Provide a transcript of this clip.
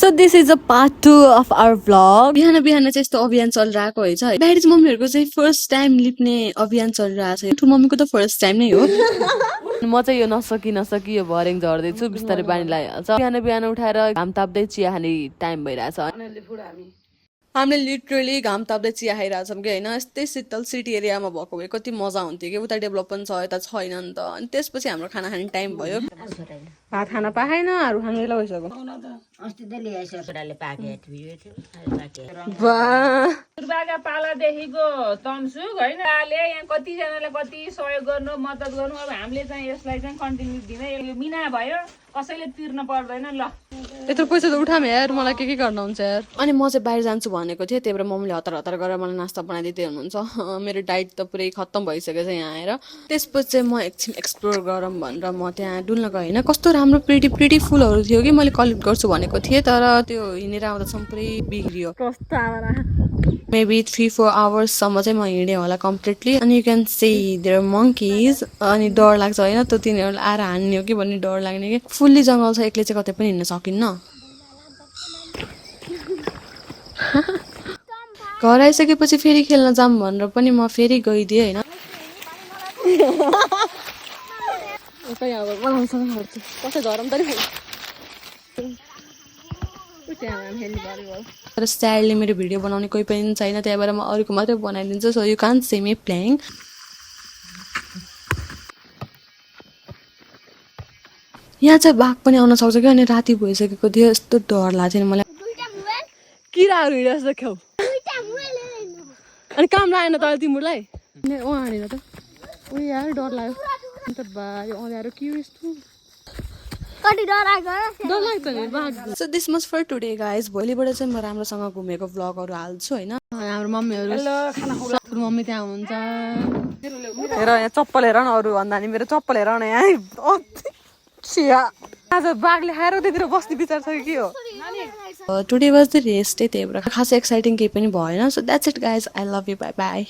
So this is a part 2 of our vlog. बिहान बिहान चाहिँ यस्तो अभियान चलिरहेको है छ बाहिर चाहिँ मम्मीहरुको चाहिँ फर्स्ट टाइम लिप्ने अभियान चलिरहेको छ मम्मीको त फर्स्ट टाइम नै हो म चाहिँ यो नसकी यो भरेङ झर्दै छु बिस्तारै बानी लागिहाल्छ बिहान बिहान उठाएर घाम ताप्दै चिया खाने टाइम भइरहेछ हामीले लिटरली घाम ताप्दै चिया खाइरहेछौँ कि होइन यस्तै शीतल सिटी एरियामा भएको भए कति मजा हुन्थ्यो कि उता डेभलप पनि छ यता छैन नि त अनि त्यसपछि हाम्रो खाना खाने टाइम भयो भात खान पाएन अरू खानु बेला भइसक्यो दुर्गाका पालादेखिको तमसुक होइन यहाँ कतिजनालाई कति सहयोग गर्नु मद्दत गर्नु अब हामीले चाहिँ यसलाई चाहिँ कन्टिन्यू दिँदै यो मिना भयो कसैले तिर्न पर्दैन ल यत्रो पैसा त उठाम यार मलाई के गर्न हुन्छ यार अनि म चाहिँ बाहिर जान्छु भनेको थिएँ त्यही भएर मम्मीले हतार हतार गरेर मलाई नास्ता बनाइदिँदै हुनुहुन्छ मेरो डाइट त पुरै खत्तम भइसकेको छ यहाँ आएर त्यसपछि चाहिँ म एकछिन एक्सप्लोर गरौँ भनेर म त्यहाँ डुल्न गएँ होइन कस्तो राम्रो प्रिटी फुलहरू थियो कि मैले कलेक्ट गर्छु भनेको थिएँ तर त्यो हिँडेर आउँदासम्म पुरै बिग्रियो मेबी 3-4 आवर्ससम्म चाहिँ म हिँडेँ होला कम्प्लिटली अनि you can see there monkeys अनि डर लाग्छ होइन त तिनीहरू आएर हान्ने हो कि भन्ने डर लाग्ने कि फुल्ली जङ्गल छ एक्लै चाहिँ कतै पनि हिँड्न सकिन्न घर आइसकेपछि फेरि खेल्न जाऊँ भनेर पनि म फेरि गइदिएँ होइन कसै धरम तर स्याडली मेरो भिडियो बनाउने कोही पनि छैन त्यही भएर म अरूको मात्रै बनाइदिन्छु so you can't see me playing यहाँ चाहिँ बाघ पनि आउन सक्छ कि अनि राति भइसकेको थियो यस्तो डर लाग्थ्यो नि मलाई किराहरू हिँडेर जस्तो खेउ अनि काम लागेन त तिमीलाई हानेर त उयो यार डर लाग्यो अन्त भाइ अँध्यारो के यस्तो So this much for today guys. भोलिबाट चाहिँ म राम्रोसँग घुमेको भ्लगहरू हाल्छु हैन हाम्रो मम्मीहरू मम्मी त्यहाँ हुनुहुन्छ हेर यहाँ चप्पल हेर न अरू भन्दा नि मेरो चप्पल हेर न यहाँ छिया आज बाघले खाएर त्यतिर बस्ने विचार छ कि के हो टुडे वाज द रेस्ट त्यही भएर खासै एक्साइटिङ केही पनि भएन so that's it guys I love you by by